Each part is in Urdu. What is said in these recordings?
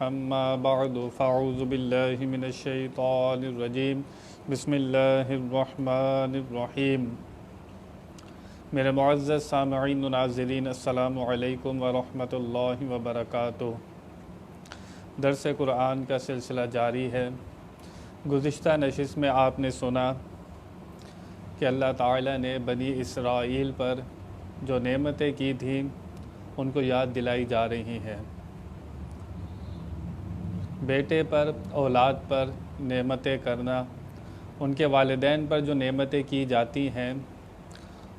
اما بعد فاعوذ باللہ من الشیطان الرجیم بسم اللہ الرحمن الرحیم۔ میرے معزز سامعین و ناظرین، السلام علیکم ورحمۃ اللہ وبرکاتہ۔ درس قرآن کا سلسلہ جاری ہے۔ گزشتہ نشست میں آپ نے سنا کہ اللہ تعالیٰ نے بنی اسرائیل پر جو نعمتیں کی تھیں ان کو یاد دلائی جا رہی ہیں۔ بیٹے پر، اولاد پر نعمتیں کرنا، ان کے والدین پر جو نعمتیں کی جاتی ہیں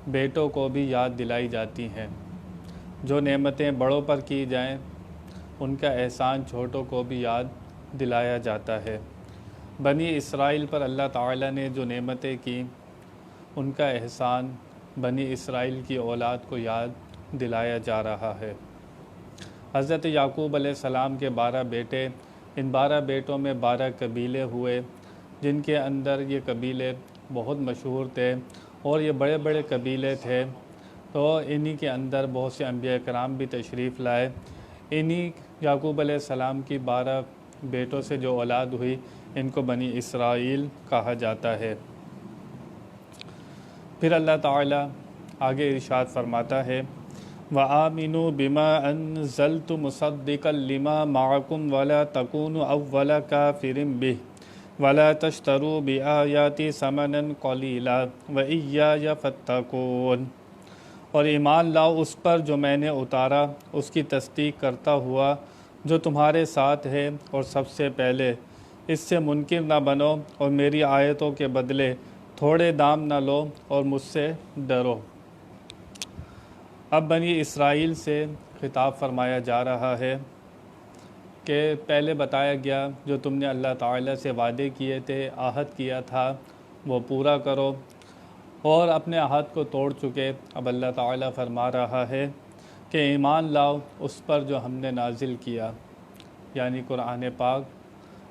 بیٹوں کو بھی یاد دلائی جاتی ہیں۔ جو نعمتیں بڑوں پر کی جائیں ان کا احسان چھوٹوں کو بھی یاد دلایا جاتا ہے۔ بنی اسرائیل پر اللہ تعالیٰ نے جو نعمتیں کی ان کا احسان بنی اسرائیل کی اولاد کو یاد دلایا جا رہا ہے۔ حضرت یعقوب علیہ السلام کے 12 بیٹے، ان 12 بیٹوں میں 12 قبیلے ہوئے، جن کے اندر یہ قبیلے بہت مشہور تھے اور یہ بڑے بڑے قبیلے تھے، تو انہی کے اندر بہت سے انبیاء کرام بھی تشریف لائے۔ انہی یعقوب علیہ السلام کی 12 بیٹوں سے جو اولاد ہوئی ان کو بنی اسرائیل کہا جاتا ہے۔ پھر اللہ تعالیٰ آگے ارشاد فرماتا ہے وَآمِنُوا بِمَا أَنزَلْتُ مُصَدِّقًا لِمَا مَعَكُمْ وَلَا تَكُونُوا أَوَّلَ كَافِرٍ بِهِ وَلَا تَشْتَرُوا بِآيَاتِي ثَمَنًا قَلِيلًا وَإِيَّايَ فَاتَّقُونِ، اور ایمان لاؤ اس پر جو میں نے اتارا، اس کی تصدیق کرتا ہوا جو تمہارے ساتھ ہے، اور سب سے پہلے اس سے منکر نہ بنو اور میری آیتوں کے بدلے تھوڑے دام نہ لو اور مجھ سے ڈرو۔ اب بنی اسرائیل سے خطاب فرمایا جا رہا ہے کہ پہلے بتایا گیا جو تم نے اللہ تعالیٰ سے وعدے کیے تھے، عہد کیا تھا، وہ پورا کرو، اور اپنے عہد کو توڑ چکے۔ اب اللہ تعالیٰ فرما رہا ہے کہ ایمان لاؤ اس پر جو ہم نے نازل کیا، یعنی قرآن پاک،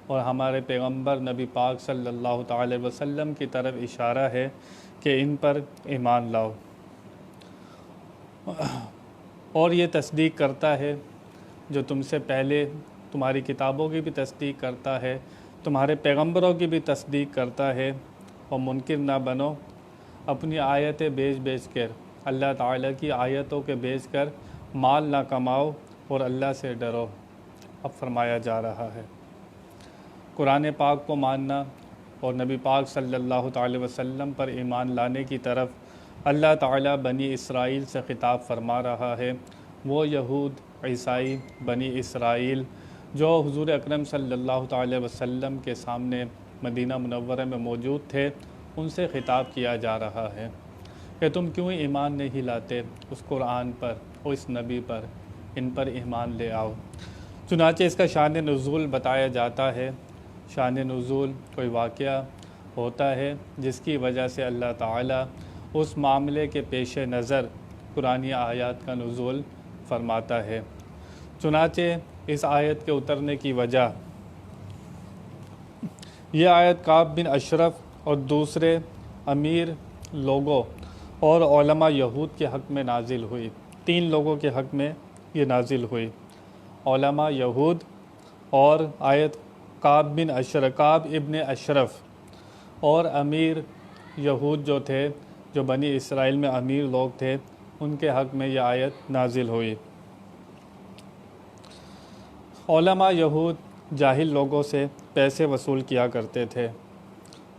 اور ہمارے پیغمبر نبی پاک صلی اللہ تعالی وسلم کی طرف اشارہ ہے کہ ان پر ایمان لاؤ۔ اور یہ تصدیق کرتا ہے جو تم سے پہلے تمہاری کتابوں کی بھی تصدیق کرتا ہے، تمہارے پیغمبروں کی بھی تصدیق کرتا ہے، اور منکر نہ بنو، اپنی آیتیں بیچ کر، اللہ تعالیٰ کی آیتوں کے بیچ کر مال نہ کماؤ اور اللہ سے ڈرو۔ اب فرمایا جا رہا ہے قرآن پاک کو ماننا اور نبی پاک صلی اللہ تعالی وسلم پر ایمان لانے کی طرف اللہ تعالیٰ بنی اسرائیل سے خطاب فرما رہا ہے۔ وہ یہود، عیسائی، بنی اسرائیل جو حضور اکرم صلی اللہ تعالی وسلم کے سامنے مدینہ منورہ میں موجود تھے، ان سے خطاب کیا جا رہا ہے کہ تم کیوں ایمان نہیں لاتے اس قرآن پر اور اس نبی پر، ان پر ایمان لے آؤ۔ چنانچہ اس کا شان نزول بتایا جاتا ہے۔ شان نزول کوئی واقعہ ہوتا ہے جس کی وجہ سے اللہ تعالیٰ اس معاملے کے پیش نظر قرآنی آیات کا نزول فرماتا ہے۔ چنانچہ اس آیت کے اترنے کی وجہ، یہ آیت کعب بن اشرف اور دوسرے امیر لوگوں اور علماء یہود کے حق میں نازل ہوئی۔ 3 لوگوں کے حق میں یہ نازل ہوئی، علماء یہود، اور آیت کعب ابن اشرف اور امیر یہود جو تھے، جو بنی اسرائیل میں امیر لوگ تھے، ان کے حق میں یہ آیت نازل ہوئی۔ علماء یہود جاہل لوگوں سے پیسے وصول کیا کرتے تھے۔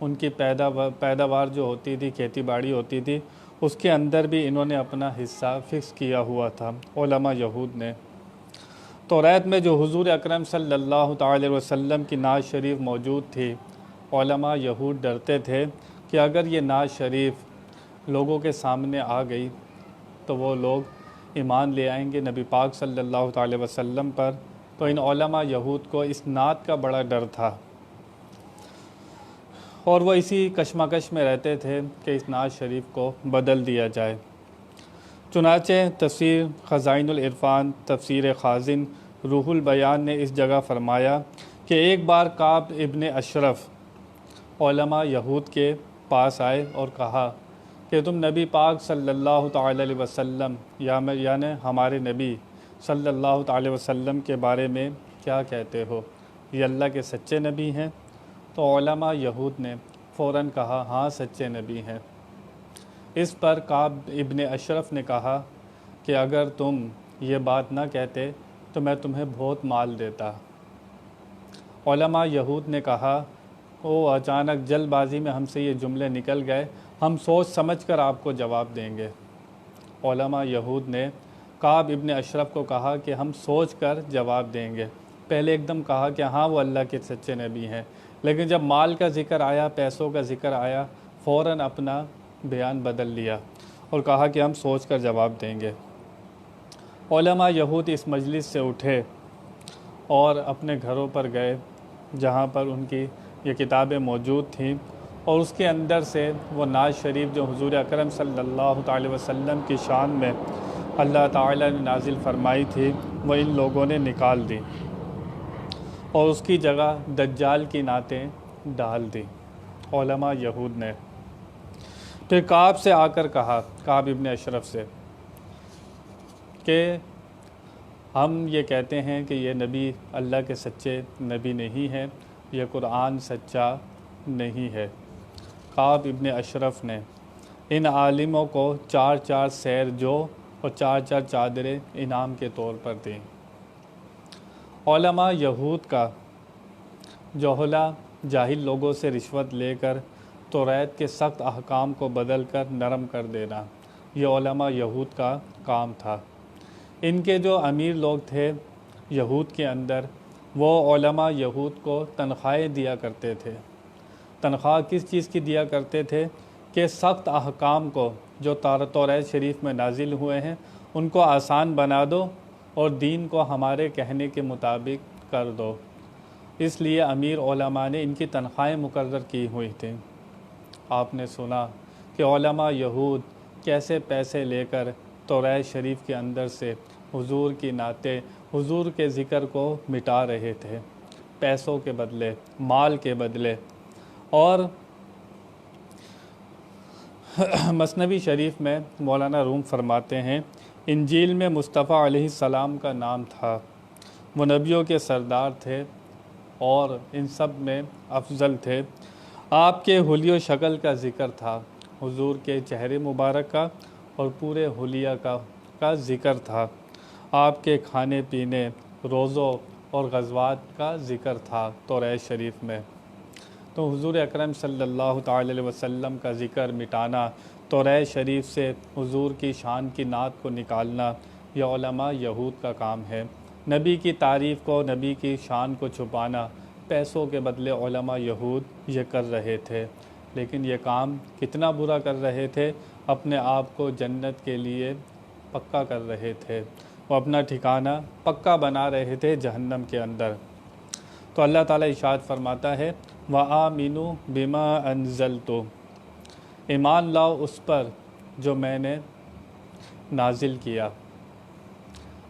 ان کی پیداوار جو ہوتی تھی، کھیتی باڑی ہوتی تھی، اس کے اندر بھی انہوں نے اپنا حصہ فکس کیا ہوا تھا علماء یہود نے۔ توریت میں جو حضور اکرم صلی اللہ تعالی وسلم کی نعت شریف موجود تھی، علماء یہود ڈرتے تھے کہ اگر یہ نعت شریف لوگوں کے سامنے آ گئی تو وہ لوگ ایمان لے آئیں گے نبی پاک صلی اللہ تعالی وسلم پر، تو ان علماء یہود کو اس نعت کا بڑا ڈر تھا، اور وہ اسی کشمکش میں رہتے تھے کہ اس نعت شریف کو بدل دیا جائے۔ چنانچہ تفسیر خزائن العرفان، تفسیر خازن، روح البیان نے اس جگہ فرمایا کہ ایک بار کعب ابن اشرف علماء یہود کے پاس آئے اور کہا کہ تم نبی پاک صلی اللہ تعالی علیہ وسلم یعنی ہمارے نبی صلی اللہ تعالی وسلم کے بارے میں کیا کہتے ہو، یہ اللہ کے سچے نبی ہیں؟ تو علماء یہود نے فوراً کہا ہاں سچے نبی ہیں۔ اس پر کعب ابن اشرف نے کہا کہ اگر تم یہ بات نہ کہتے تو میں تمہیں بہت مال دیتا۔ علماء یہود نے کہا اچانک جلد بازی میں ہم سے یہ جملے نکل گئے، ہم سوچ سمجھ کر آپ کو جواب دیں گے۔ علماء یہود نے کعب ابن اشرف کو کہا کہ ہم سوچ کر جواب دیں گے۔ پہلے ایک دم کہا کہ ہاں وہ اللہ کے سچے نبی ہیں، لیکن جب مال کا ذکر آیا، پیسوں کا ذکر آیا، فوراً اپنا بیان بدل لیا اور کہا کہ ہم سوچ کر جواب دیں گے۔ علماء یہود اس مجلس سے اٹھے اور اپنے گھروں پر گئے جہاں پر ان کی یہ کتابیں موجود تھیں، اور اس کے اندر سے وہ نعت شریف جو حضور اکرم صلی اللہ تعالی وسلم کی شان میں اللہ تعالیٰ نے نازل فرمائی تھی وہ ان لوگوں نے نکال دی اور اس کی جگہ دجال کی نعتیں ڈال دی علماء یہود نے۔ پھر کعب سے آ کر کہا، کعب ابن اشرف سے، کہ ہم یہ کہتے ہیں کہ یہ نبی اللہ کے سچے نبی نہیں ہے، یہ قرآن سچا نہیں ہے۔ کعب ابن اشرف نے ان عالموں کو 4 سیر جو اور 4 چادریں انعام کے طور پر دیں۔ علماء یہود کا جوہلا جاہل لوگوں سے رشوت لے کر توریت کے سخت احکام کو بدل کر نرم کر دینا، یہ علماء یہود کا کام تھا۔ ان کے جو امیر لوگ تھے یہود کے اندر، وہ علماء یہود کو تنخواہیں دیا کرتے تھے۔ تنخواہ کس چیز کی دیا کرتے تھے؟ کہ سخت احکام کو جو توریت شریف میں نازل ہوئے ہیں ان کو آسان بنا دو اور دین کو ہمارے کہنے کے مطابق کر دو۔ اس لیے امیر علماء نے ان کی تنخواہیں مقرر کی ہوئی تھیں۔ آپ نے سنا کہ علماء یہود کیسے پیسے لے کر توریت شریف کے اندر سے حضور کی نعتیں، حضور کے ذکر کو مٹا رہے تھے، پیسوں کے بدلے، مال کے بدلے۔ اور مثنوی شریف میں مولانا روم فرماتے ہیں، انجیل میں مصطفیٰ علیہ السلام کا نام تھا، وہ نبیوں کے سردار تھے اور ان سب میں افضل تھے۔ آپ کے حلیہ و شکل کا ذکر تھا، حضور کے چہرے مبارک کا اور پورے حلیہ کا ذکر تھا، آپ کے کھانے پینے، روزوں اور غزوات کا ذکر تھا توریت شریف میں۔ تو حضور اکرم صلی اللہ تعالی علیہ وسلم کا ذکر مٹانا، توریت شریف سے حضور کی شان کی نعت کو نکالنا، یہ علماء یہود کا کام ہے۔ نبی کی تعریف کو، نبی کی شان کو چھپانا، پیسوں کے بدلے علماء یہود یہ کر رہے تھے۔ لیکن یہ کام کتنا برا کر رہے تھے، اپنے آپ کو جنت کے لیے پکا کر رہے تھے، وہ اپنا ٹھکانہ پکا بنا رہے تھے جہنم کے اندر۔ تو اللہ تعالیٰ ارشاد فرماتا ہے وَآمِنُوا بِمَا أَنزَلْتُ، ایمان لاؤ اس پر جو میں نے نازل کیا۔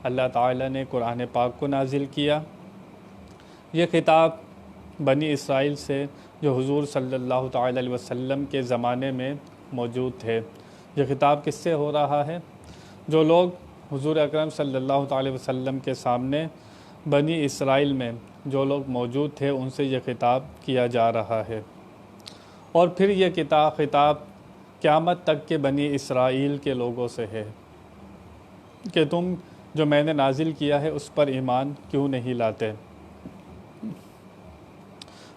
اللہ تعالیٰ نے قرآن پاک کو نازل کیا۔ یہ خطاب بنی اسرائیل سے جو حضور صلی اللہ تعالی علیہ وسلم کے زمانے میں موجود تھے۔ یہ خطاب کس سے ہو رہا ہے؟ جو لوگ حضور اکرم صلی اللہ تعالی وسلم کے سامنے بنی اسرائیل میں جو لوگ موجود تھے ان سے یہ خطاب کیا جا رہا ہے۔ اور پھر یہ خطاب قیامت تک کے بنی اسرائیل کے لوگوں سے ہے کہ تم جو میں نے نازل کیا ہے اس پر ایمان کیوں نہیں لاتے۔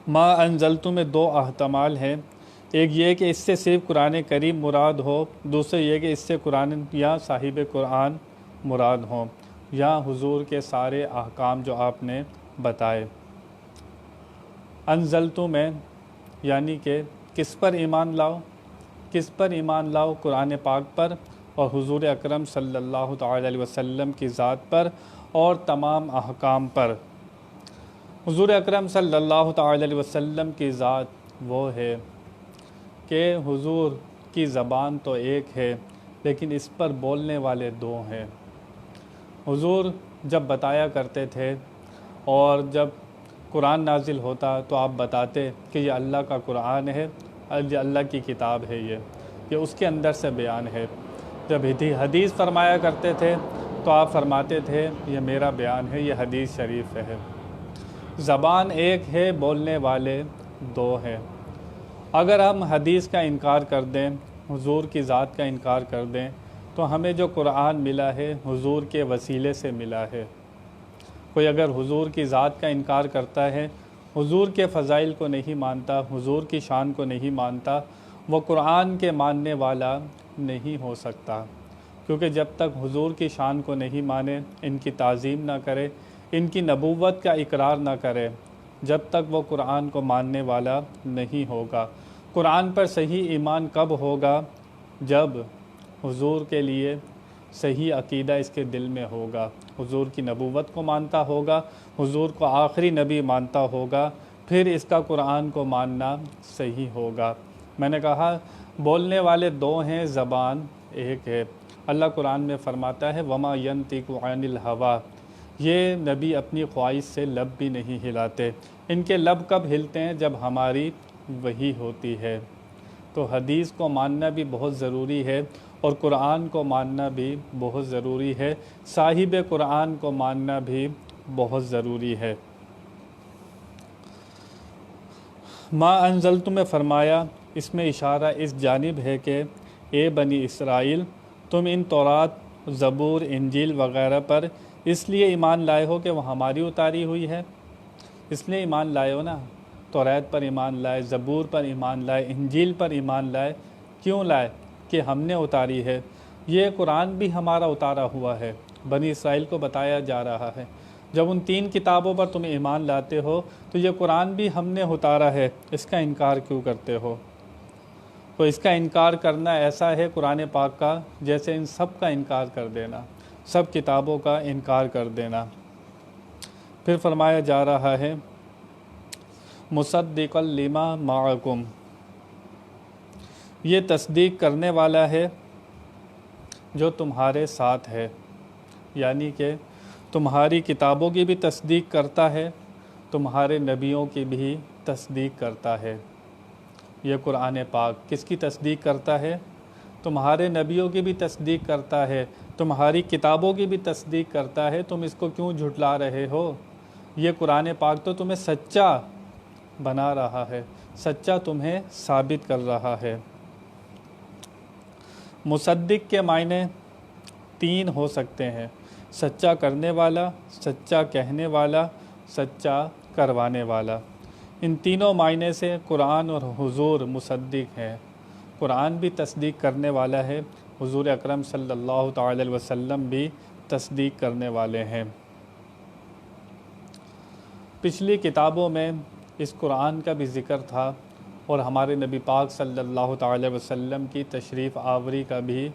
ما انزلتو میں 2 احتمال ہیں، ایک یہ کہ اس سے صرف قرآن کریم مراد ہو، دوسرے یہ کہ اس سے قرآن یا صاحب قرآن مراد ہوں، یا حضور کے سارے احکام جو آپ نے بتائے۔ انزلتو میں یعنی کہ کس پر ایمان لاؤ؟ کس پر ایمان لاؤ؟ قرآن پاک پر اور حضور اکرم صلی اللہ تعالی علیہ وسلم کی ذات پر اور تمام احکام پر۔ حضور اکرم صلی اللہ تعالی علیہ وسلم کی ذات وہ ہے کہ حضور کی زبان تو ایک ہے لیکن اس پر بولنے والے 2 ہیں۔ حضور جب بتایا کرتے تھے اور جب قرآن نازل ہوتا تو آپ بتاتے کہ یہ اللہ کا قرآن ہے، یہ اللہ کی کتاب ہے، یہ اس کے اندر سے بیان ہے۔ جب حدیث فرمایا کرتے تھے تو آپ فرماتے تھے یہ میرا بیان ہے، یہ حدیث شریف ہے۔ زبان ایک ہے، بولنے والے دو ہیں۔ اگر ہم حدیث کا انکار کر دیں، حضور کی ذات کا انکار کر دیں، تو ہمیں جو قرآن ملا ہے حضور کے وسیلے سے ملا ہے۔ کوئی اگر حضور کی ذات کا انکار کرتا ہے، حضور کے فضائل کو نہیں مانتا، حضور کی شان کو نہیں مانتا، وہ قرآن کے ماننے والا نہیں ہو سکتا، کیونکہ جب تک حضور کی شان کو نہیں مانے، ان کی تعظیم نہ کرے، ان کی نبوت کا اقرار نہ کرے، جب تک وہ قرآن کو ماننے والا نہیں ہوگا۔ قرآن پر صحیح ایمان کب ہوگا؟ جب حضور کے لیے صحیح عقیدہ اس کے دل میں ہوگا، حضور کی نبوت کو مانتا ہوگا، حضور کو آخری نبی مانتا ہوگا، پھر اس کا قرآن کو ماننا صحیح ہوگا۔ میں نے کہا بولنے والے دو ہیں، زبان ایک ہے۔ اللہ قرآن میں فرماتا ہے وَمَا يَنطِقُ عَنِ الْهَوَىٰ، یہ نبی اپنی خواہش سے لب بھی نہیں ہلاتے۔ ان کے لب کب ہلتے ہیں؟ جب ہماری وحی ہوتی ہے۔ تو حدیث کو ماننا بھی بہت ضروری ہے، اور قرآن کو ماننا بھی بہت ضروری ہے، صاحب قرآن کو ماننا بھی بہت ضروری ہے۔ ما انزلت میں فرمایا، اس میں اشارہ اس جانب ہے کہ اے بنی اسرائیل، تم ان تورات، زبور، انجیل وغیرہ پر اس لیے ایمان لائے ہو کہ وہ ہماری اتاری ہوئی ہے، اس لیے ایمان لائے ہو نا، تورات پر ایمان لائے، زبور پر ایمان لائے، انجیل پر ایمان لائے، کیوں لائے؟ کہ ہم نے اتاری ہے۔ یہ قرآن بھی ہمارا اتارا ہوا ہے، بنی اسرائیل کو بتایا جا رہا ہے۔ جب ان تین کتابوں پر تم ایمان لاتے ہو تو یہ قرآن بھی ہم نے اتارا ہے، اس کا انکار کیوں کرتے ہو؟ تو اس کا انکار کرنا ایسا ہے قرآن پاک کا جیسے ان سب کا انکار کر دینا، سب کتابوں کا انکار کر دینا۔ پھر فرمایا جا رہا ہے مصدقا لما معکم، یہ تصدیق کرنے والا ہے جو تمہارے ساتھ ہے، یعنی کہ تمہاری کتابوں کی بھی تصدیق کرتا ہے، تمہارے نبیوں کی بھی تصدیق کرتا ہے۔ یہ قرآن پاک کس کی تصدیق کرتا ہے؟ تمہارے نبیوں کی بھی تصدیق کرتا ہے، تمہاری کتابوں کی بھی تصدیق کرتا ہے۔ تم اس کو کیوں جھٹلا رہے ہو؟ یہ قرآن پاک تو تمہیں سچا بنا رہا ہے، سچا تمہیں ثابت کر رہا ہے۔ مصدق کے معنی تین ہو سکتے ہیں: سچا کرنے والا، سچا کہنے والا، سچا کروانے والا۔ ان تینوں معنی سے قرآن اور حضور مصدق ہیں۔ قرآن بھی تصدیق کرنے والا ہے، حضور اکرم صلی اللہ تعالی علیہ وسلم بھی تصدیق کرنے والے ہیں۔ پچھلی کتابوں میں اس قرآن کا بھی ذکر تھا، اور ہمارے نبی پاک صلی اللہ تعالی وسلم کی تشریف آوری کا بھی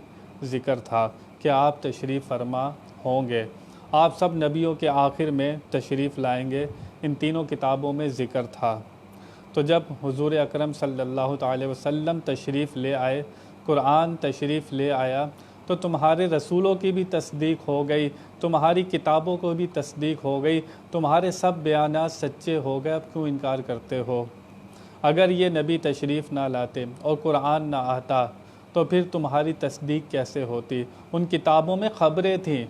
ذکر تھا کہ آپ تشریف فرما ہوں گے، آپ سب نبیوں کے آخر میں تشریف لائیں گے۔ ان تینوں کتابوں میں ذکر تھا۔ تو جب حضور اکرم صلی اللہ تعالی وسلم تشریف لے آئے، قرآن تشریف لے آیا، تو تمہارے رسولوں کی بھی تصدیق ہو گئی، تمہاری کتابوں کو بھی تصدیق ہو گئی، تمہارے سب بیانات سچے ہو گئے۔ اب کیوں انکار کرتے ہو؟ اگر یہ نبی تشریف نہ لاتے اور قرآن نہ آتا تو پھر تمہاری تصدیق کیسے ہوتی؟ ان کتابوں میں خبریں تھیں،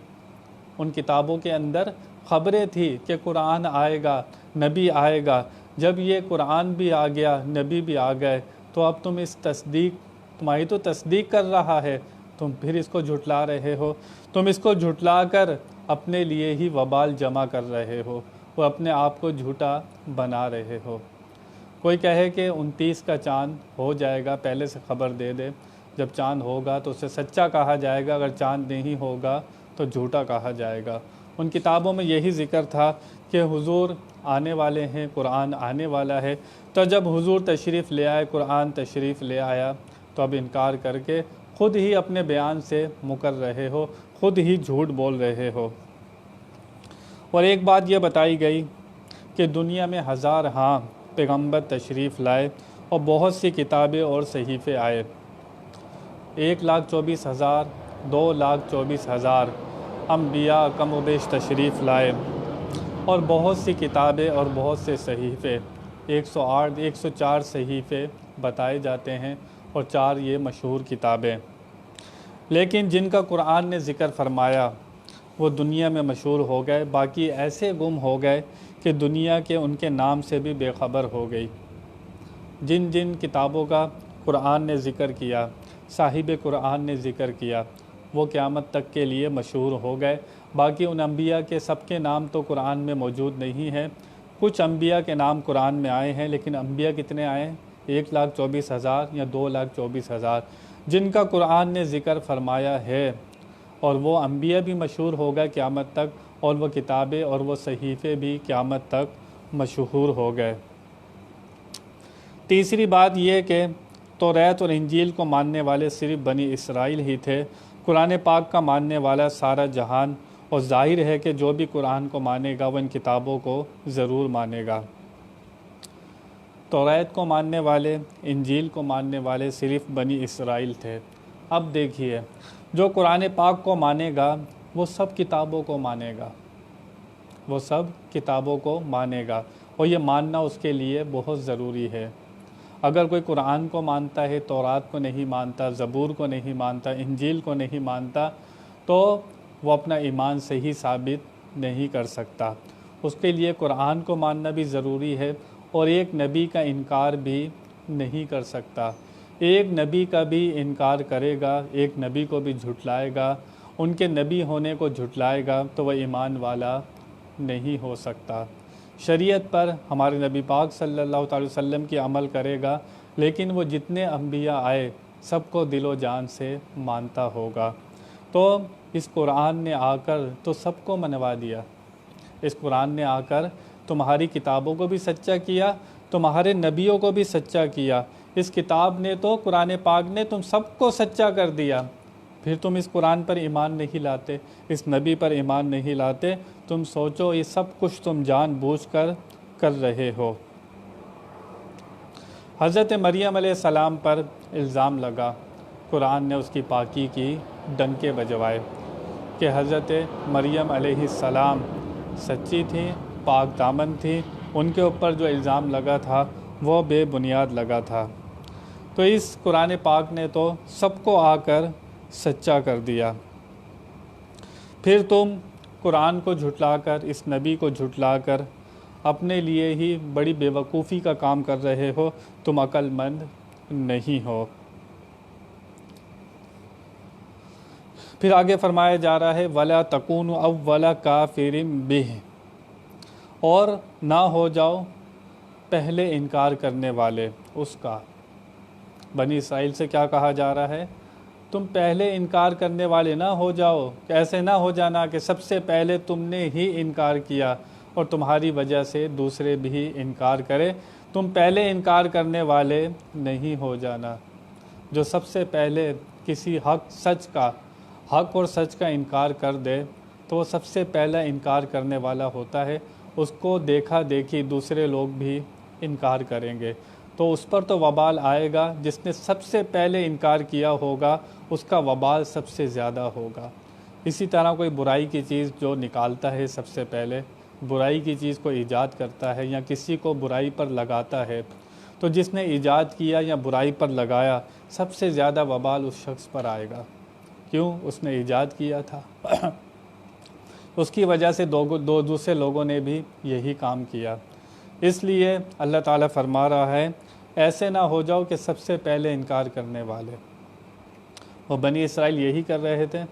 ان کتابوں کے اندر خبریں تھیں کہ قرآن آئے گا، نبی آئے گا۔ جب یہ قرآن بھی آ گیا، نبی بھی آ گئے، تو اب تم اس تمہاری تو تصدیق کر رہا ہے، تم پھر اس کو جھٹلا رہے ہو۔ تم اس کو جھٹلا کر اپنے لیے ہی وبال جمع کر رہے ہو، اور اپنے آپ کو جھوٹا بنا رہے ہو۔ کوئی کہے کہ 29 کا چاند ہو جائے گا، پہلے سے خبر دے دے، جب چاند ہوگا تو اسے سچا کہا جائے گا، اگر چاند نہیں ہوگا تو جھوٹا کہا جائے گا۔ ان کتابوں میں یہی ذکر تھا کہ حضور آنے والے ہیں، قرآن آنے والا ہے۔ تو جب حضور تشریف لے آئے، قرآن تشریف لے آیا، تو اب انکار کر کے خود ہی اپنے بیان سے مکر رہے ہو، خود ہی جھوٹ بول رہے ہو۔ اور ایک بات یہ بتائی گئی کہ دنیا میں ہزار پیغمبر تشریف لائے اور بہت سی کتابیں اور صحیفے آئے، 1,24,000 2,24,000 انبیاء کم و بیش تشریف لائے، اور بہت سی کتابیں اور بہت سے صحیفے، 104 صحیفے بتائے جاتے ہیں، اور 4 یہ مشہور کتابیں۔ لیکن جن کا قرآن نے ذکر فرمایا وہ دنیا میں مشہور ہو گئے، باقی ایسے گم ہو گئے کہ دنیا کے ان کے نام سے بھی بے خبر ہو گئی۔ جن جن کتابوں کا قرآن نے ذکر کیا، صاحب قرآن نے ذکر کیا، وہ قیامت تک کے لیے مشہور ہو گئے۔ باقی ان انبیاء کے سب کے نام تو قرآن میں موجود نہیں ہیں۔ کچھ انبیاء کے نام قرآن میں آئے ہیں، لیکن انبیاء کتنے آئے ہیں؟ 1,24,000 یا 2,24,000 جن کا قرآن نے ذکر فرمایا ہے، اور وہ انبیاء بھی مشہور ہو گئے قیامت تک، اور وہ کتابیں اور وہ صحیفے بھی قیامت تک مشہور ہو گئے۔ تیسری بات یہ کہ توریت اور انجیل کو ماننے والے صرف بنی اسرائیل ہی تھے۔ قرآن پاک کا ماننے والا سارا جہان، اور ظاہر ہے کہ جو بھی قرآن کو مانے گا وہ ان کتابوں کو ضرور مانے گا۔ توریت کو ماننے والے، انجیل کو ماننے والے صرف بنی اسرائیل تھے۔ اب دیکھیے، جو قرآن پاک کو مانے گا وہ سب کتابوں کو مانے گا، وہ سب کتابوں کو مانے گا، اور یہ ماننا اس کے لیے بہت ضروری ہے۔ اگر کوئی قرآن کو مانتا ہے، تورات کو نہیں مانتا، زبور کو نہیں مانتا، انجیل کو نہیں مانتا، تو وہ اپنا ایمان صحیح ثابت نہیں کر سکتا۔ اس کے لیے قرآن کو ماننا بھی ضروری ہے، اور ایک نبی کا انکار بھی نہیں کر سکتا۔ ایک نبی کا بھی انکار کرے گا، ایک نبی کو بھی جھٹلائے گا، ان کے نبی ہونے کو جھٹلائے گا، تو وہ ایمان والا نہیں ہو سکتا۔ شریعت پر ہمارے نبی پاک صلی اللہ علیہ وسلم کی عمل کرے گا، لیکن وہ جتنے انبیاء آئے سب کو دل و جان سے مانتا ہوگا۔ تو اس قرآن نے آ کر تو سب کو منوا دیا۔ اس قرآن نے آ کر تمہاری کتابوں کو بھی سچا کیا، تمہارے نبیوں کو بھی سچا کیا۔ اس کتاب نے تو، قرآن پاک نے تم سب کو سچا کر دیا، پھر تم اس قرآن پر ایمان نہیں لاتے، اس نبی پر ایمان نہیں لاتے۔ تم سوچو، یہ سب کچھ تم جان بوجھ کر رہے ہو۔ حضرت مریم علیہ السلام پر الزام لگا، قرآن نے اس کی پاکی کی ڈنکے بجوائے کہ حضرت مریم علیہ السلام سچی تھی، پاک دامن تھی، ان کے اوپر جو الزام لگا تھا وہ بے بنیاد لگا تھا۔ تو اس قرآن پاک نے تو سب کو آ کر سچا کر دیا۔ پھر تم قرآن کو جھٹلا کر، اس نبی کو جھٹلا کر اپنے لیے ہی بڑی بے وقوفی کا کام کر رہے ہو، تم عقل مند نہیں ہو۔ پھر آگے فرمایا جا رہا ہے وَلَا تَكُونُوا أَوَّلَ كَافِرٍ بِهِ، اور نہ ہو جاؤ پہلے انکار کرنے والے اس کا۔ بنی اسرائیل سے کیا کہا جا رہا ہے؟ تم پہلے انکار کرنے والے نہ ہو جاؤ، ایسے نہ ہو جانا کہ سب سے پہلے تم نے ہی انکار کیا اور تمہاری وجہ سے دوسرے بھی انکار کرے۔ تم پہلے انکار کرنے والے نہیں ہو جانا۔ جو سب سے پہلے کسی حق اور سچ کا انکار کر دے تو وہ سب سے پہلا انکار کرنے والا ہوتا ہے۔ اس کو دیکھا دیکھی دوسرے لوگ بھی انکار کریں گے، تو اس پر تو وبال آئے گا۔ جس نے سب سے پہلے انکار کیا ہوگا اس کا وبال سب سے زیادہ ہوگا۔ اسی طرح کوئی برائی کی چیز جو نکالتا ہے، سب سے پہلے برائی کی چیز کو ایجاد کرتا ہے یا کسی کو برائی پر لگاتا ہے، تو جس نے ایجاد کیا یا برائی پر لگایا سب سے زیادہ وبال اس شخص پر آئے گا۔ کیوں؟ اس نے ایجاد کیا تھا۔ اس کی وجہ سے دو دوسرے لوگوں نے بھی یہی کام کیا۔ اس لیے اللہ تعالیٰ فرما رہا ہے ایسے نہ ہو جاؤ کہ سب سے پہلے انکار کرنے والے۔ وہ بنی اسرائیل یہی کر رہے تھے،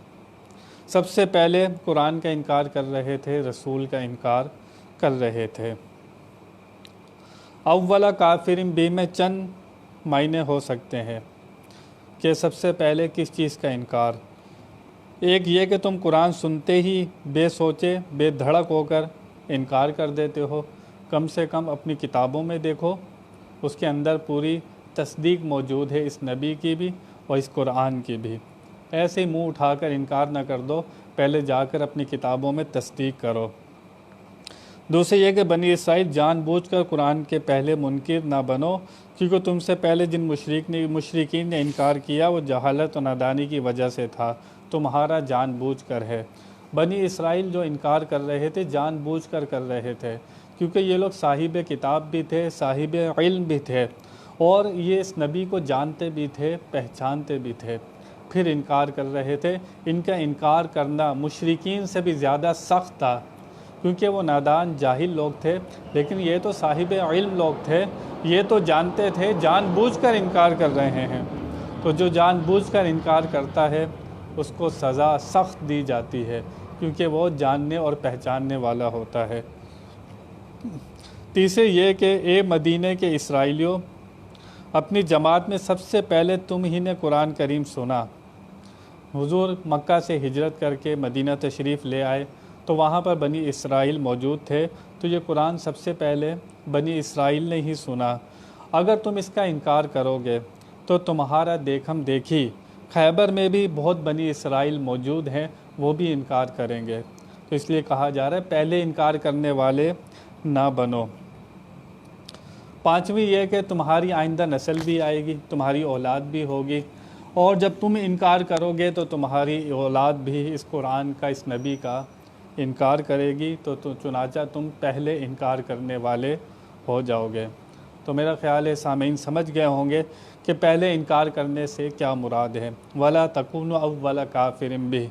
سب سے پہلے قرآن کا انکار کر رہے تھے، رسول کا انکار کر رہے تھے۔ اولا کافرن بھی میں چند معنی ہو سکتے ہیں کہ سب سے پہلے کس چیز کا انکار۔ ایک یہ کہ تم قرآن سنتے ہی بے سوچے بے دھڑک ہو کر انکار کر دیتے ہو۔ کم سے کم اپنی کتابوں میں دیکھو، اس کے اندر پوری تصدیق موجود ہے، اس نبی کی بھی اور اس قرآن کی بھی۔ ایسے ہی منہ اٹھا کر انکار نہ کر دو، پہلے جا کر اپنی کتابوں میں تصدیق کرو۔ دوسرے یہ کہ بنی اسرائیل جان بوجھ کر قرآن کے پہلے منکر نہ بنو، کیونکہ تم سے پہلے جن مشرکین نے انکار کیا وہ جہالت و نادانی کی وجہ سے تھا، تمہارا جان بوجھ کر ہے۔ بنی اسرائیل جو انکار کر رہے تھے جان بوجھ کر رہے تھے، کیونکہ یہ لوگ صاحب کتاب بھی تھے، صاحب علم بھی تھے، اور یہ اس نبی کو جانتے بھی تھے، پہچانتے بھی تھے، پھر انکار کر رہے تھے۔ ان کا انکار کرنا مشرکین سے بھی زیادہ سخت تھا، کیونکہ وہ نادان جاہل لوگ تھے، لیکن یہ تو صاحب علم لوگ تھے، یہ تو جانتے تھے، جان بوجھ کر انکار کر رہے ہیں۔ تو جو جان بوجھ کر انکار کرتا ہے اس کو سزا سخت دی جاتی ہے، کیونکہ وہ جاننے اور پہچاننے والا ہوتا ہے۔ تیسرے یہ کہ اے مدینے کے اسرائیلیوں، اپنی جماعت میں سب سے پہلے تم ہی نے قرآن کریم سنا۔ حضور مکہ سے ہجرت کر کے مدینہ تشریف لے آئے تو وہاں پر بنی اسرائیل موجود تھے، تو یہ قرآن سب سے پہلے بنی اسرائیل نے ہی سنا۔ اگر تم اس کا انکار کرو گے تو تمہارا دیکھم دیکھی خیبر میں بھی بہت بنی اسرائیل موجود ہیں، وہ بھی انکار کریں گے۔ تو اس لیے کہا جا رہا ہے پہلے انکار کرنے والے نہ بنو۔ پانچویں یہ کہ تمہاری آئندہ نسل بھی آئے گی، تمہاری اولاد بھی ہوگی، اور جب تم انکار کرو گے تو تمہاری اولاد بھی اس قرآن کا، اس نبی کا انکار کرے گی، تو چنانچہ تم پہلے انکار کرنے والے ہو جاؤ گے۔ تو میرا خیال ہے سامعین سمجھ گئے ہوں گے کہ پہلے انکار کرنے سے کیا مراد ہے۔ وَلَا تَكُونُوا أَوَّلَ كَافِرٍ بِهِ،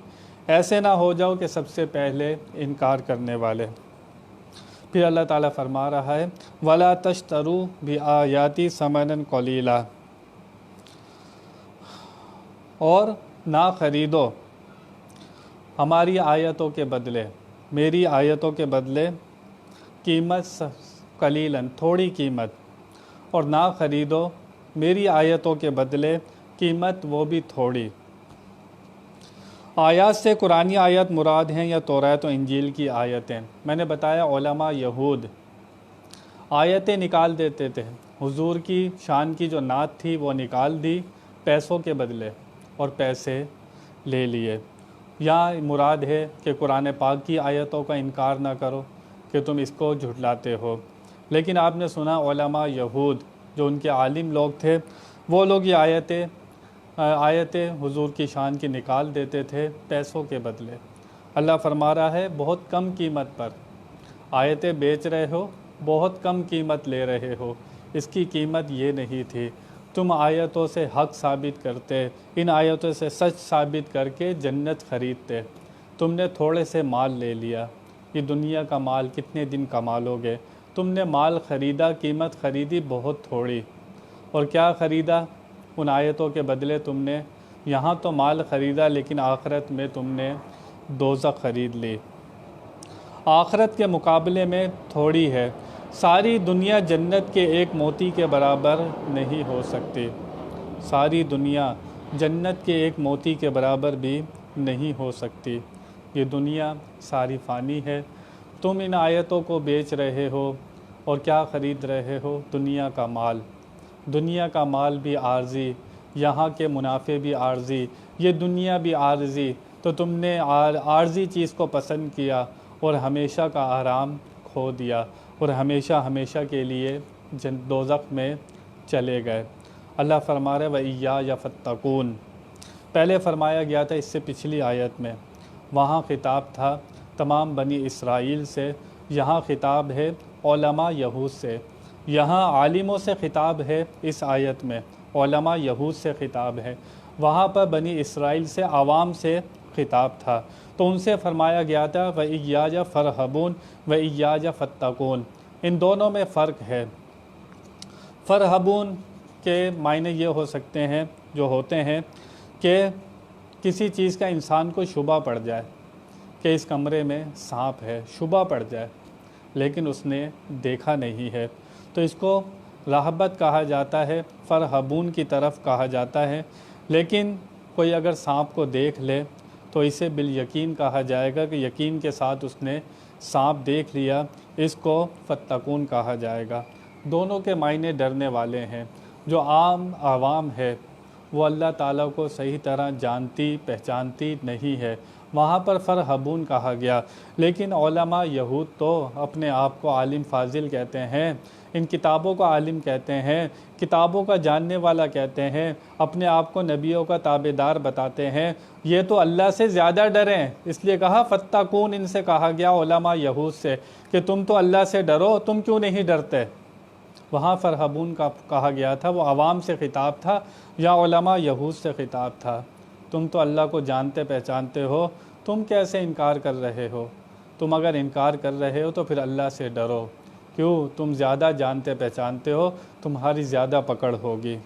ایسے نہ ہو جاؤ کہ سب سے پہلے انکار کرنے والے۔ پھر اللہ تعالیٰ فرما رہا ہے وَلَا تَشْتَرُوا بِآيَاتِي ثَمَنًا قَلِيلًا، اور نہ خریدو ہماری آیتوں کے بدلے، میری آیتوں کے بدلے قیمت قلیلاً، تھوڑی قیمت، اور نہ خریدو میری آیتوں کے بدلے قیمت وہ بھی تھوڑی۔ آیات سے قرآنی آیت مراد ہیں یا توریت و انجیل کی آیتیں؟ میں نے بتایا علماء یہود آیتیں نکال دیتے تھے، حضور کی شان کی جو نعت تھی وہ نکال دی پیسوں کے بدلے اور پیسے لے لیے۔ یا مراد ہے کہ قرآن پاک کی آیتوں کا انکار نہ کرو کہ تم اس کو جھٹلاتے ہو۔ لیکن آپ نے سنا علماء یہود جو ان کے عالم لوگ تھے، وہ لوگ یہ آیتیں حضور کی شان کی نکال دیتے تھے پیسوں کے بدلے۔ اللہ فرما رہا ہے بہت کم قیمت پر آیتیں بیچ رہے ہو، بہت کم قیمت لے رہے ہو، اس کی قیمت یہ نہیں تھی۔ تم آیتوں سے حق ثابت کرتے، ان آیتوں سے سچ ثابت کر کے جنت خریدتے، تم نے تھوڑے سے مال لے لیا۔ یہ دنیا کا مال کتنے دن کما لو گے؟ تم نے مال خریدا، قیمت خریدی بہت تھوڑی، اور کیا خریدا؟ ان آیتوں کے بدلے تم نے یہاں تو مال خریدا، لیکن آخرت میں تم نے دوزخ خرید لی۔ آخرت کے مقابلے میں تھوڑی ہے، ساری دنیا جنت کے ایک موتی کے برابر نہیں ہو سکتی، ساری دنیا جنت کے ایک موتی کے برابر بھی نہیں ہو سکتی۔ یہ دنیا ساری فانی ہے، تم ان آیتوں کو بیچ رہے ہو اور کیا خرید رہے ہو؟ دنیا کا مال۔ دنیا کا مال بھی عارضی، یہاں کے منافع بھی عارضی، یہ دنیا بھی عارضی، تو تم نے عارضی چیز کو پسند کیا اور ہمیشہ کا آرام کھو دیا، اور ہمیشہ ہمیشہ کے لیے دوزخ میں چلے گئے۔ اللہ فرما رہے وَإِيَّايَ فَاتَّقُونِ، پہلے فرمایا گیا تھا اس سے پچھلی آیت میں، وہاں خطاب تھا تمام بنی اسرائیل سے، یہاں خطاب ہے علماء یہود سے، یہاں عالموں سے خطاب ہے، اس آیت میں علماء یہود سے خطاب ہے، وہاں پر بنی اسرائیل سے، عوام سے خطاب تھا۔ تو ان سے فرمایا گیا تھا وَإِيَّايَ فَارْهَبُونِ وَإِيَّايَ فَاتَّقُونِ، ان دونوں میں فرق ہے۔ فرحبون کے معنی یہ ہو سکتے ہیں، جو ہوتے ہیں کہ کسی چیز کا انسان کو شبہ پڑ جائے کہ اس کمرے میں سانپ ہے، شبہ پڑ جائے لیکن اس نے دیکھا نہیں ہے، تو اس کو رہبت کہا جاتا ہے، فرحبون کی طرف کہا جاتا ہے۔ لیکن کوئی اگر سانپ کو دیکھ لے تو اسے بالیقین کہا جائے گا کہ یقین کے ساتھ اس نے سانپ دیکھ لیا، اس کو فتقون کہا جائے گا۔ دونوں کے معنی ڈرنے والے ہیں۔ جو عام عوام ہے وہ اللہ تعالیٰ کو صحیح طرح جانتی پہچانتی نہیں ہے، وہاں پر فرحبون کہا گیا۔ لیکن علماء یہود تو اپنے آپ کو عالم فاضل کہتے ہیں، ان کتابوں کو عالم کہتے ہیں، کتابوں کا جاننے والا کہتے ہیں، اپنے آپ کو نبیوں کا تابعدار بتاتے ہیں، یہ تو اللہ سے زیادہ ڈریں، اس لیے کہا فتقون، ان سے کہا گیا علماء یہود سے کہ تم تو اللہ سے ڈرو، تم کیوں نہیں ڈرتے؟ وہاں فرحبون کا کہا گیا تھا، وہ عوام سے خطاب تھا یا علماء یہود سے خطاب تھا؟ تم تو اللہ کو جانتے پہچانتے ہو، تم کیسے انکار کر رہے ہو؟ تم اگر انکار کر رہے ہو تو پھر اللہ سے ڈرو، کیوں؟ تم زیادہ جانتے پہچانتے ہو، تمہاری زیادہ پکڑ ہوگی۔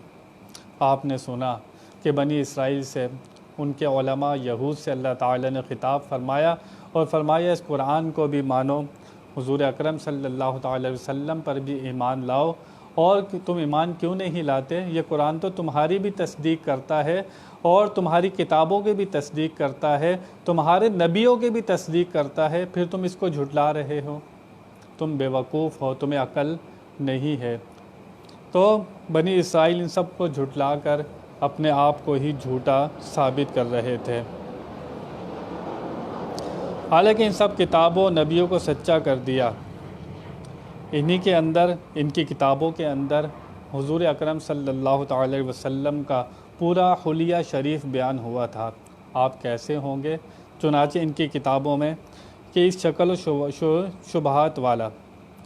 آپ نے سنا کہ بنی اسرائیل سے، ان کے علماء یہود سے اللہ تعالیٰ نے خطاب فرمایا اور فرمایا اس قرآن کو بھی مانو، حضور اکرم صلی اللہ تعالی علیہ وسلم پر بھی ایمان لاؤ۔ اور تم ایمان کیوں نہیں لاتے؟ یہ قرآن تو تمہاری بھی تصدیق کرتا ہے اور تمہاری کتابوں کی بھی تصدیق کرتا ہے، تمہارے نبیوں کی بھی تصدیق کرتا ہے، پھر تم اس کو جھٹلا رہے ہو؟ تم بے وقوف ہو، تمہیں عقل نہیں ہے۔ تو بنی اسرائیل ان سب کو جھٹلا کر اپنے آپ کو ہی جھوٹا ثابت کر رہے تھے، حالانکہ ان سب کتابوں نبیوں کو سچا کر دیا۔ انہی کے اندر، ان کی کتابوں کے اندر حضور اکرم صلی اللہ تعالی علیہ وسلم کا پورا حلیہ شریف بیان ہوا تھا، آپ کیسے ہوں گے۔ چنانچہ ان کی کتابوں میں کہ اس شکل و شبہات والا،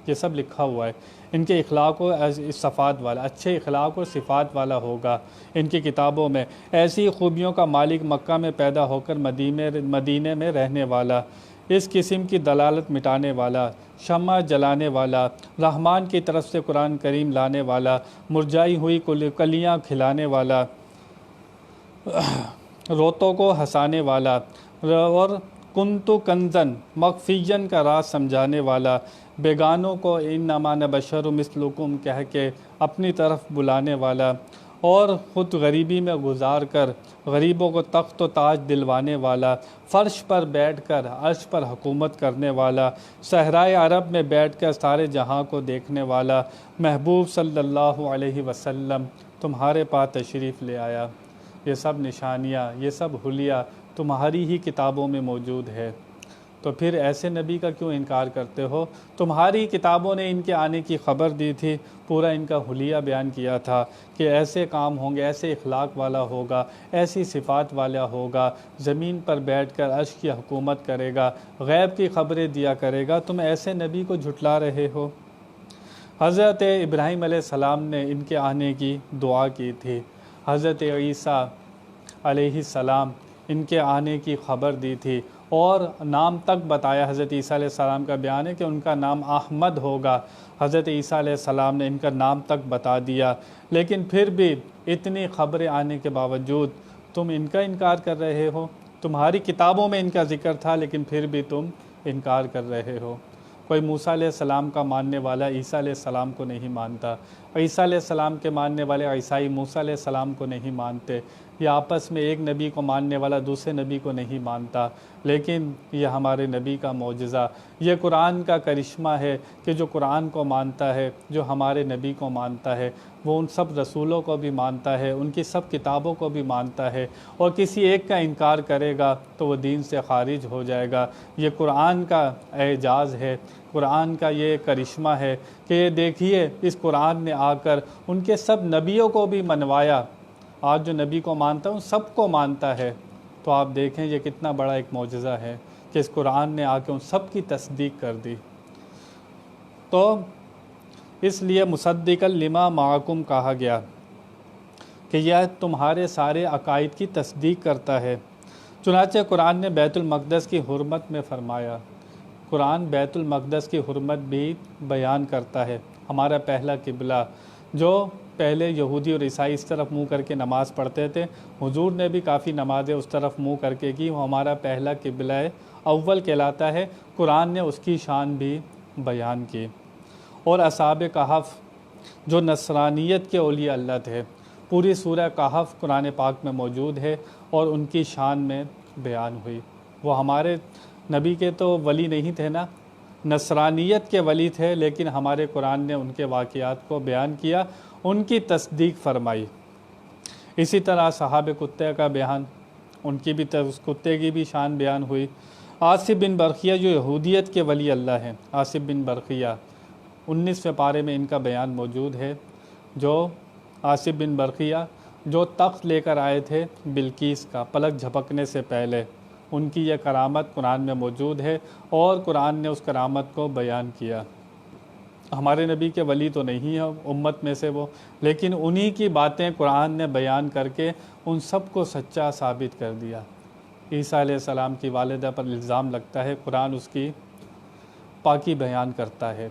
یہ سب لکھا ہوا ہے، ان کے اخلاق و صفات والا، اچھے اخلاق و صفات والا ہوگا۔ ان کی کتابوں میں ایسی خوبیوں کا مالک، مکہ میں پیدا ہو کر مدینے میں رہنے والا، اس قسم کی دلالت مٹانے والا، شمع جلانے والا، رحمان کی طرف سے قرآن کریم لانے والا، مرجھائی ہوئی کلیاں کھلانے والا، روتوں کو ہنسانے والا، اور کنتو کنزن مخفیًا کا راز سمجھانے والا، بیگانوں کو انما انا بشر مثلکم کہہ کے اپنی طرف بلانے والا، اور خود غریبی میں گزار کر غریبوں کو تخت و تاج دلوانے والا، فرش پر بیٹھ کر عرش پر حکومت کرنے والا، صحرائے عرب میں بیٹھ کر سارے جہاں کو دیکھنے والا، محبوب صلی اللہ علیہ وسلم تمہارے پاس تشریف لے آیا۔ یہ سب نشانیاں، یہ سب حلیہ تمہاری ہی کتابوں میں موجود ہے، تو پھر ایسے نبی کا کیوں انکار کرتے ہو؟ تمہاری کتابوں نے ان کے آنے کی خبر دی تھی، پورا ان کا حلیہ بیان کیا تھا کہ ایسے کام ہوں گے، ایسے اخلاق والا ہوگا، ایسی صفات والا ہوگا، زمین پر بیٹھ کر عرش کی حکومت کرے گا، غیب کی خبریں دیا کرے گا، تم ایسے نبی کو جھٹلا رہے ہو۔ حضرت ابراہیم علیہ السلام نے ان کے آنے کی دعا کی تھی، حضرت عیسیٰ علیہ السلام ان کے آنے کی خبر دی تھی اور نام تک بتایا۔ حضرت عیسیٰ علیہ السلام کا بیان ہے کہ ان کا نام احمد ہوگا، حضرت عیسیٰ علیہ السلام نے ان کا نام تک بتا دیا، لیکن پھر بھی اتنی خبریں آنے کے باوجود تم ان کا انکار کر رہے ہو۔ تمہاری کتابوں میں ان کا ذکر تھا لیکن پھر بھی تم انکار کر رہے ہو۔ کوئی موسیٰ علیہ السلام کا ماننے والا عیسیٰ علیہ السلام کو نہیں مانتا، عیسیٰ علیہ السلام کے ماننے والے عیسائی موسیٰ علیہ السلام کو نہیں مانتے، یا آپس میں ایک نبی کو ماننے والا دوسرے نبی کو نہیں مانتا، لیکن یہ ہمارے نبی کا معجزہ، یہ قرآن کا کرشمہ ہے کہ جو قرآن کو مانتا ہے، جو ہمارے نبی کو مانتا ہے، وہ ان سب رسولوں کو بھی مانتا ہے، ان کی سب کتابوں کو بھی مانتا ہے، اور کسی ایک کا انکار کرے گا تو وہ دین سے خارج ہو جائے گا۔ یہ قرآن کا اعجاز ہے، قرآن کا یہ کرشمہ ہے کہ یہ دیکھیے اس قرآن نے آ کر ان کے سب نبیوں کو بھی منوایا۔ آج جو نبی کو مانتا ہے ان سب کو مانتا ہے، تو آپ دیکھیں یہ کتنا بڑا ایک معجزہ ہے کہ اس قرآن نے آ کے ان سب کی تصدیق کر دی۔ تو اس لیے مصدقا لما معکم کہا گیا کہ یہ تمہارے سارے عقائد کی تصدیق کرتا ہے۔ چنانچہ قرآن نے بیت المقدس کی حرمت میں فرمایا، قرآن بیت المقدس کی حرمت بھی بیان کرتا ہے، ہمارا پہلا قبلہ، جو پہلے یہودی اور عیسائی اس طرف منہ کر کے نماز پڑھتے تھے، حضور نے بھی کافی نمازیں اس طرف منہ کر کے کی، وہ ہمارا پہلا قبلہ اول کہلاتا ہے۔ قرآن نے اس کی شان بھی بیان کی۔ اور اصحاب کہف جو نصرانیت کے اولیاء اللہ تھے، پوری سورہ کہف قرآن پاک میں موجود ہے اور ان کی شان میں بیان ہوئی۔ وہ ہمارے نبی کے تو ولی نہیں تھے نا، نصرانیت کے ولی تھے، لیکن ہمارے قرآن نے ان کے واقعات کو بیان کیا، ان کی تصدیق فرمائی۔ اسی طرح صحابہ کتے کا بیان، ان کی بھی اس کتے کی بھی شان بیان ہوئی۔ عاصب بن برقیہ جو یہودیت کے ولی اللہ ہیں، عاصب بن برقیہ، 19ویں پارے میں ان کا بیان موجود ہے۔ جو عاصب بن برقیہ جو تخت لے کر آئے تھے بلقیس کا پلک جھپکنے سے پہلے، ان کی یہ کرامت قرآن میں موجود ہے اور قرآن نے اس کرامت کو بیان کیا۔ ہمارے نبی کے ولی تو نہیں ہے امت میں سے وہ، لیکن انہی کی باتیں قرآن نے بیان کر کے ان سب کو سچا ثابت کر دیا۔ عیسیٰ علیہ السلام کی والدہ پر الزام لگتا ہے، قرآن اس کی پاکی بیان کرتا ہے۔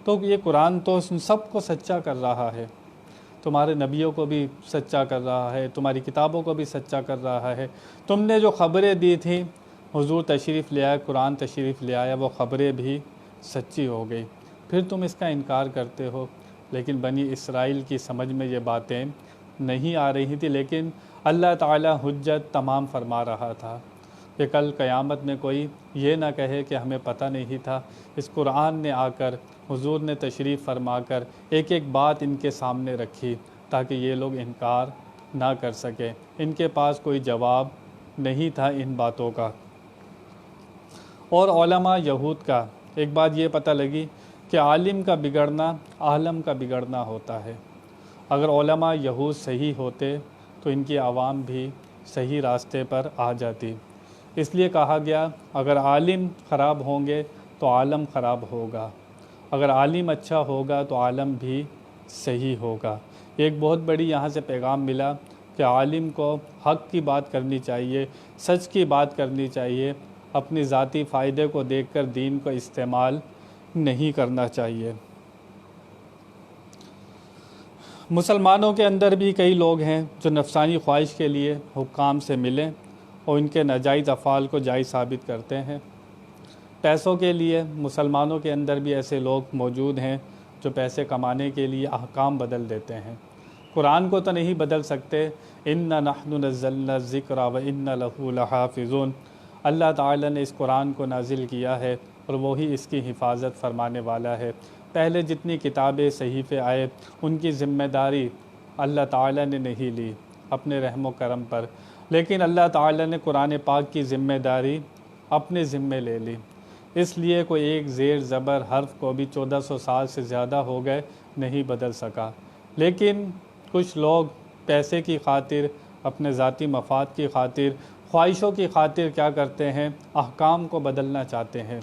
تو یہ قرآن تو سب کو سچا کر رہا ہے، تمہارے نبیوں کو بھی سچا کر رہا ہے، تمہاری کتابوں کو بھی سچا کر رہا ہے۔ تم نے جو خبریں دی تھیں، حضور تشریف لے آئے، قرآن تشریف لے آیا، وہ خبریں بھی سچی ہو گئی، پھر تم اس کا انکار کرتے ہو۔ لیکن بنی اسرائیل کی سمجھ میں یہ باتیں نہیں آ رہی تھی، لیکن اللہ تعالی حجت تمام فرما رہا تھا کہ کل قیامت میں کوئی یہ نہ کہے کہ ہمیں پتہ نہیں تھا۔ اس قرآن نے آ کر، حضور نے تشریف فرما کر ایک ایک بات ان کے سامنے رکھی تاکہ یہ لوگ انکار نہ کر سکیں۔ ان کے پاس کوئی جواب نہیں تھا ان باتوں کا۔ اور علماء یہود کا ایک بات یہ پتہ لگی کہ عالم کا بگڑنا عالم کا بگڑنا ہوتا ہے۔ اگر علماء یہود صحیح ہوتے تو ان کی عوام بھی صحیح راستے پر آ جاتی۔ اس لیے کہا گیا اگر عالم خراب ہوں گے تو عالم خراب ہوگا، اگر عالم اچھا ہوگا تو عالم بھی صحیح ہوگا۔ ایک بہت بڑی یہاں سے پیغام ملا کہ عالم کو حق کی بات کرنی چاہیے، سچ کی بات کرنی چاہیے، اپنی ذاتی فائدے کو دیکھ کر دین کو استعمال نہیں کرنا چاہیے۔ مسلمانوں کے اندر بھی کئی لوگ ہیں جو نفسانی خواہش کے لیے حکام سے ملیں اور ان کے ناجائز افعال کو جائز ثابت کرتے ہیں۔ پیسوں کے لیے مسلمانوں کے اندر بھی ایسے لوگ موجود ہیں جو پیسے کمانے کے لیے احکام بدل دیتے ہیں۔ قرآن کو تو نہیں بدل سکتے، اِنَّا نَحْنُ نَزَّلْنَا الذِّكْرَ وَإِنَّا لَهُ لَحَافِظُونَ۔ اللہ تعالیٰ نے اس قرآن کو نازل کیا ہے اور وہی اس کی حفاظت فرمانے والا ہے۔ پہلے جتنی کتابیں صحیفے آئے ان کی ذمہ داری اللہ تعالیٰ نے نہیں لی اپنے رحم و کرم پر، لیکن اللہ تعالیٰ نے قرآن پاک کی ذمہ داری اپنے ذمے لے لی۔ اس لیے کوئی ایک زیر زبر حرف کو بھی 1400 سال سے زیادہ ہو گئے نہیں بدل سکا۔ لیکن کچھ لوگ پیسے کی خاطر، اپنے ذاتی مفاد کی خاطر، خواہشوں کی خاطر کیا کرتے ہیں، احکام کو بدلنا چاہتے ہیں،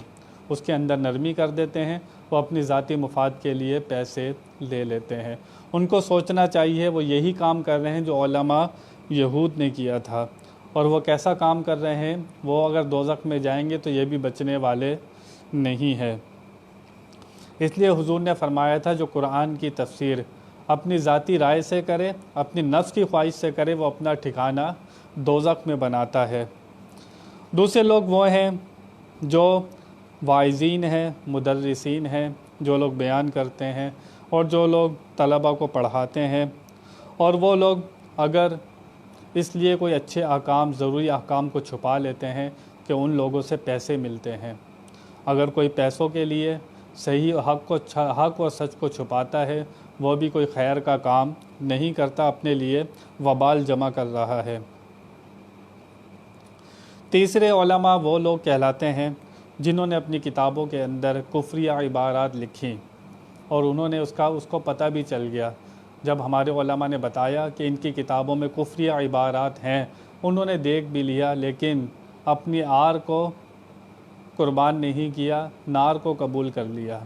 اس کے اندر نرمی کر دیتے ہیں، وہ اپنی ذاتی مفاد کے لیے پیسے لے لیتے ہیں۔ ان کو سوچنا چاہیے وہ یہی کام کر رہے ہیں جو علماء یہود نے کیا تھا، اور وہ کیسا کام کر رہے ہیں، وہ اگر دوزخ میں جائیں گے تو یہ بھی بچنے والے نہیں ہے۔ اس لیے حضور نے فرمایا تھا جو قرآن کی تفسیر اپنی ذاتی رائے سے کرے، اپنی نفس کی خواہش سے کرے، وہ اپنا ٹھکانہ دوزخ میں بناتا ہے۔ دوسرے لوگ وہ ہیں جو واعظین ہیں، مدرسین ہیں، جو لوگ بیان کرتے ہیں اور جو لوگ طلباء کو پڑھاتے ہیں، اور وہ لوگ اگر اس لیے کوئی اچھے احکام، ضروری احکام کو چھپا لیتے ہیں کہ ان لوگوں سے پیسے ملتے ہیں۔ اگر کوئی پیسوں کے لیے صحیح حق اور سچ کو چھپاتا ہے، وہ بھی کوئی خیر کا کام نہیں کرتا، اپنے لیے وبال جمع کر رہا ہے۔ تیسرے علماء وہ لوگ کہلاتے ہیں جنہوں نے اپنی کتابوں کے اندر کفریہ عبارات لکھیں، اور انہوں نے اس کو پتہ بھی چل گیا جب ہمارے علماء نے بتایا کہ ان کی کتابوں میں کفریہ عبارات ہیں، انہوں نے دیکھ بھی لیا لیکن اپنی آر کو قربان نہیں کیا، نار کو قبول کر لیا۔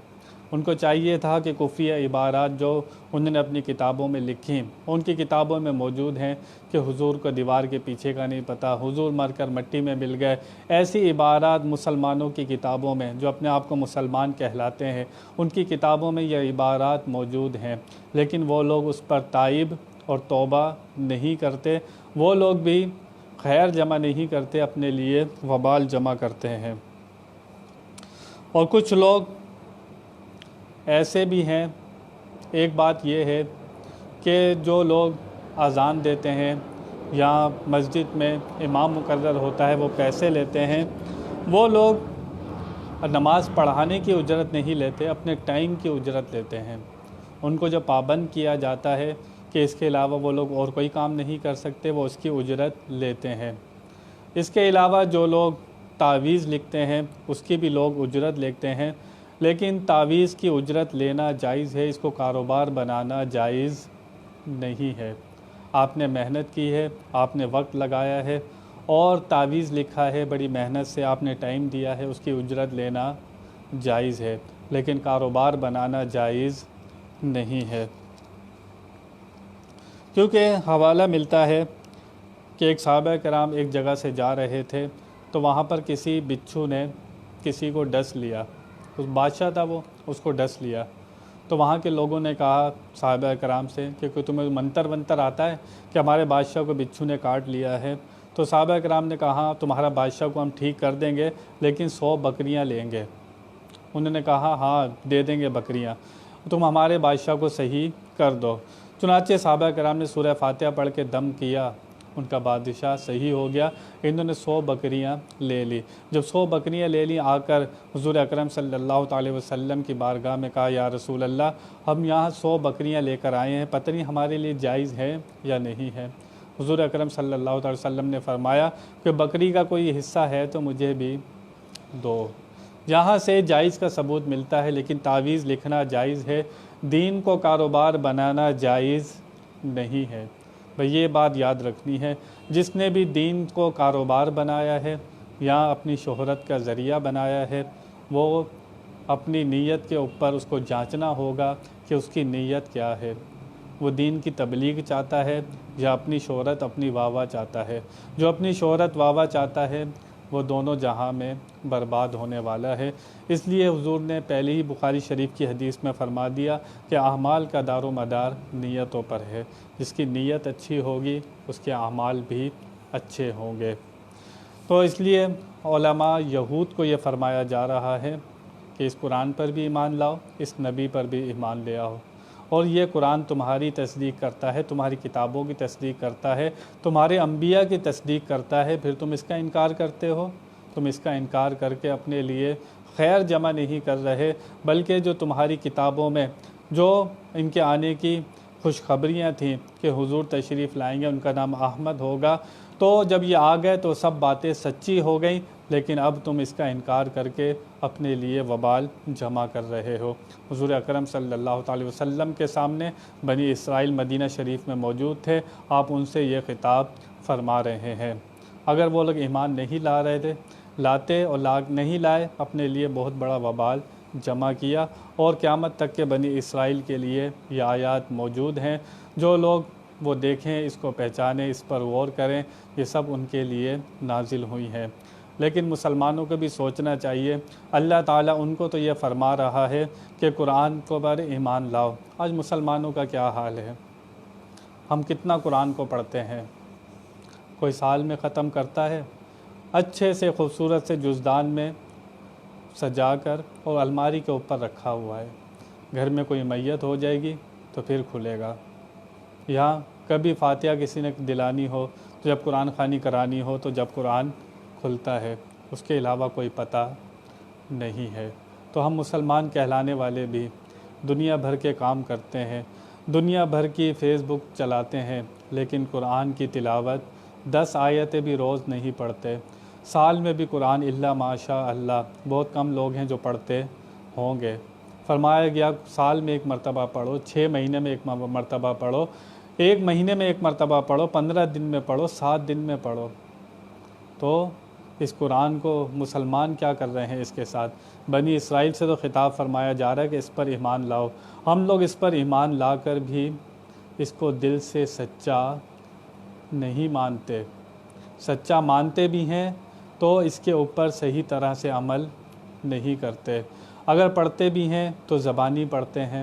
ان کو چاہیے تھا کہ کفریہ عبارات جو انہوں نے اپنی کتابوں میں لکھیں، ان کی کتابوں میں موجود ہیں کہ حضور کو دیوار کے پیچھے کا نہیں پتہ، حضور مر کر مٹی میں مل گئے، ایسی عبارات مسلمانوں کی کتابوں میں، جو اپنے آپ کو مسلمان کہلاتے ہیں، ان کی کتابوں میں یہ عبارات موجود ہیں، لیکن وہ لوگ اس پر تائب اور توبہ نہیں کرتے، وہ لوگ بھی خیر جمع نہیں کرتے، اپنے لیے وبال جمع کرتے ہیں۔ اور کچھ لوگ ایسے بھی ہیں، ایک بات یہ ہے کہ جو لوگ اذان دیتے ہیں یا مسجد میں امام مقرر ہوتا ہے وہ پیسے لیتے ہیں، وہ لوگ نماز پڑھانے کی اجرت نہیں لیتے، اپنے ٹائم کی اجرت لیتے ہیں۔ ان کو جو پابند کیا جاتا ہے کہ اس کے علاوہ وہ لوگ اور کوئی کام نہیں کر سکتے، وہ اس کی اجرت لیتے ہیں۔ اس کے علاوہ جو لوگ تعویذ لکھتے ہیں اس کی بھی لوگ اجرت لیتے ہیں، لیکن تعویذ کی اجرت لینا جائز ہے، اس کو کاروبار بنانا جائز نہیں ہے۔ آپ نے محنت کی ہے، آپ نے وقت لگایا ہے اور تعویذ لکھا ہے، بڑی محنت سے آپ نے ٹائم دیا ہے، اس کی اجرت لینا جائز ہے، لیکن کاروبار بنانا جائز نہیں ہے۔ کیونکہ حوالہ ملتا ہے کہ ایک صحابہ کرام ایک جگہ سے جا رہے تھے تو وہاں پر کسی بچھو نے کسی کو ڈس لیا، اس بادشاہ تھا وہ، اس کو ڈس لیا۔ تو وہاں کے لوگوں نے کہا صحابہ کرام سے کہ کوئی تمہیں منتر ونتر آتا ہے کہ ہمارے بادشاہ کو بچھو نے کاٹ لیا ہے؟ تو صحابہ کرام نے کہا ہاں تمہارا بادشاہ کو ہم ٹھیک کر دیں گے، لیکن 100 بکریاں لیں گے۔ انہوں نے کہا ہاں دے دیں گے بکریاں، تم ہمارے بادشاہ کو صحیح کر دو۔ چنانچہ صحابہ کرام نے سورہ فاتحہ پڑھ کے دم کیا، ان کا بادشاہ صحیح ہو گیا۔ انہوں نے 100 بکریاں لے لی۔ جب 100 بکریاں لے لیں، آ کر حضور اکرم صلی اللہ تعالی وسلم کی بارگاہ میں کہا یا رسول اللہ، ہم یہاں 100 بکریاں لے کر آئے ہیں، پتہ نہیں ہمارے لیے جائز ہے یا نہیں ہے۔ حضور اکرم صلی اللہ تعالی وسلم نے فرمایا کہ بکری کا کوئی حصہ ہے تو مجھے بھی دو۔ یہاں سے جائز کا ثبوت ملتا ہے، لیکن تعویذ لکھنا جائز ہے، دین کو کاروبار بنانا جائز نہیں ہے۔ بھئی یہ بات یاد رکھنی ہے، جس نے بھی دین کو کاروبار بنایا ہے یا اپنی شہرت کا ذریعہ بنایا ہے، وہ اپنی نیت کے اوپر اس کو جانچنا ہوگا کہ اس کی نیت کیا ہے۔ وہ دین کی تبلیغ چاہتا ہے یا اپنی شہرت اپنی واہ چاہتا ہے؟ جو اپنی شہرت واہ چاہتا ہے وہ دونوں جہاں میں برباد ہونے والا ہے۔ اس لیے حضور نے پہلے ہی بخاری شریف کی حدیث میں فرما دیا کہ اعمال کا دار و مدار نیتوں پر ہے، جس کی نیت اچھی ہوگی اس کے اعمال بھی اچھے ہوں گے۔ تو اس لیے علماء یہود کو یہ فرمایا جا رہا ہے کہ اس قرآن پر بھی ایمان لاؤ، اس نبی پر بھی ایمان لے آؤ، اور یہ قرآن تمہاری تصدیق کرتا ہے، تمہاری کتابوں کی تصدیق کرتا ہے، تمہارے انبیاء کی تصدیق کرتا ہے، پھر تم اس کا انکار کرتے ہو۔ تم اس کا انکار کر کے اپنے لیے خیر جمع نہیں کر رہے، بلکہ جو تمہاری کتابوں میں جو ان کے آنے کی خوشخبریاں تھیں کہ حضور تشریف لائیں گے، ان کا نام احمد ہوگا، تو جب یہ آ گئے تو سب باتیں سچی ہو گئیں، لیکن اب تم اس کا انکار کر کے اپنے لیے وبال جمع کر رہے ہو۔ حضور اکرم صلی اللہ تعالی وسلم کے سامنے بنی اسرائیل مدینہ شریف میں موجود تھے، آپ ان سے یہ خطاب فرما رہے ہیں۔ اگر وہ لوگ ایمان نہیں لا رہے تھے، لاتے اور نہیں لائے، اپنے لیے بہت بڑا وبال جمع کیا، اور قیامت تک کے بنی اسرائیل کے لیے یہ آیات موجود ہیں۔ جو لوگ وہ دیکھیں، اس کو پہچانیں، اس پر غور کریں، یہ سب ان کے لیے نازل ہوئی ہیں۔ لیکن مسلمانوں کو بھی سوچنا چاہیے، اللہ تعالیٰ ان کو تو یہ فرما رہا ہے کہ قرآن کو پر ایمان لاؤ۔ آج مسلمانوں کا کیا حال ہے؟ ہم کتنا قرآن کو پڑھتے ہیں؟ کوئی سال میں ختم کرتا ہے، اچھے سے خوبصورت سے جزدان میں سجا کر اور الماری کے اوپر رکھا ہوا ہے۔ گھر میں کوئی میت ہو جائے گی تو پھر کھلے گا۔ یہاں کبھی فاتحہ کسی نے دلانی ہو تو جب قرآن خوانی کرانی ہو تو جب قرآن کھلتا ہے، اس کے علاوہ کوئی پتہ نہیں ہے۔ تو ہم مسلمان کہلانے والے بھی دنیا بھر کے کام کرتے ہیں، دنیا بھر کی فیس بک چلاتے ہیں، لیکن قرآن کی تلاوت 10 آیتیں بھی روز نہیں پڑھتے۔ سال میں بھی قرآن الا ماشاء اللہ بہت کم لوگ ہیں جو پڑھتے ہوں گے۔ فرمایا گیا سال میں ایک مرتبہ پڑھو، 6 مہینے میں ایک مرتبہ پڑھو، 1 مہینے میں ایک مرتبہ پڑھو، 15 دن میں پڑھو، 7 دن میں پڑھو۔ تو اس قرآن کو مسلمان کیا کر رہے ہیں اس کے ساتھ؟ بنی اسرائیل سے تو خطاب فرمایا جا رہا ہے کہ اس پر ایمان لاؤ۔ ہم لوگ اس پر ایمان لا کر بھی اس کو دل سے سچا نہیں مانتے۔ سچا مانتے بھی ہیں تو اس کے اوپر صحیح طرح سے عمل نہیں کرتے۔ اگر پڑھتے بھی ہیں تو زبانی پڑھتے ہیں،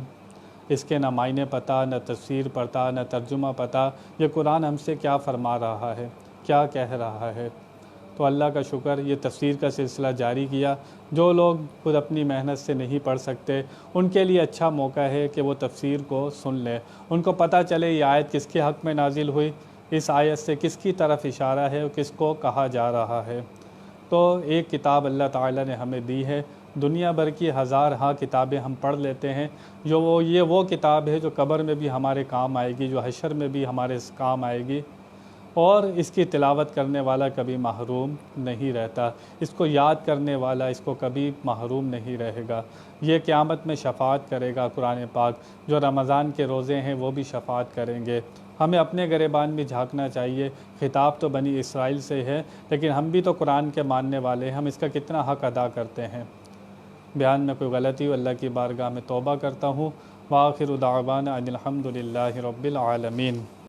اس کے نہ معنی پتہ، نہ تفسیر پتہ، نہ ترجمہ پتہ، یہ قرآن ہم سے کیا فرما رہا ہے، کیا کہہ رہا ہے۔ تو اللہ کا شکر یہ تفسیر کا سلسلہ جاری کیا۔ جو لوگ خود اپنی محنت سے نہیں پڑھ سکتے، ان کے لیے اچھا موقع ہے کہ وہ تفسیر کو سن لیں، ان کو پتہ چلے یہ آیت کس کے حق میں نازل ہوئی، اس آیت سے کس کی طرف اشارہ ہے اور کس کو کہا جا رہا ہے۔ تو ایک کتاب اللہ تعالیٰ نے ہمیں دی ہے، دنیا بھر کی ہزارہا کتابیں ہم پڑھ لیتے ہیں، یہ وہ کتاب ہے جو قبر میں بھی ہمارے کام آئے گی، جو حشر میں بھی ہمارے کام آئے گی، اور اس کی تلاوت کرنے والا کبھی محروم نہیں رہتا، اس کو یاد کرنے والا اس کو کبھی محروم نہیں رہے گا۔ یہ قیامت میں شفاعت کرے گا قرآن پاک، جو رمضان کے روزے ہیں وہ بھی شفاعت کریں گے۔ ہمیں اپنے گریبان بھی جھانکنا چاہیے، خطاب تو بنی اسرائیل سے ہے، لیکن ہم بھی تو قرآن کے ماننے والے ہیں، ہم اس کا کتنا حق ادا کرتے ہیں۔ بیان میں کوئی غلطی ہو اللہ کی بارگاہ میں توبہ کرتا ہوں۔ وآخر دعوانا ان الحمد للہ رب العالمین۔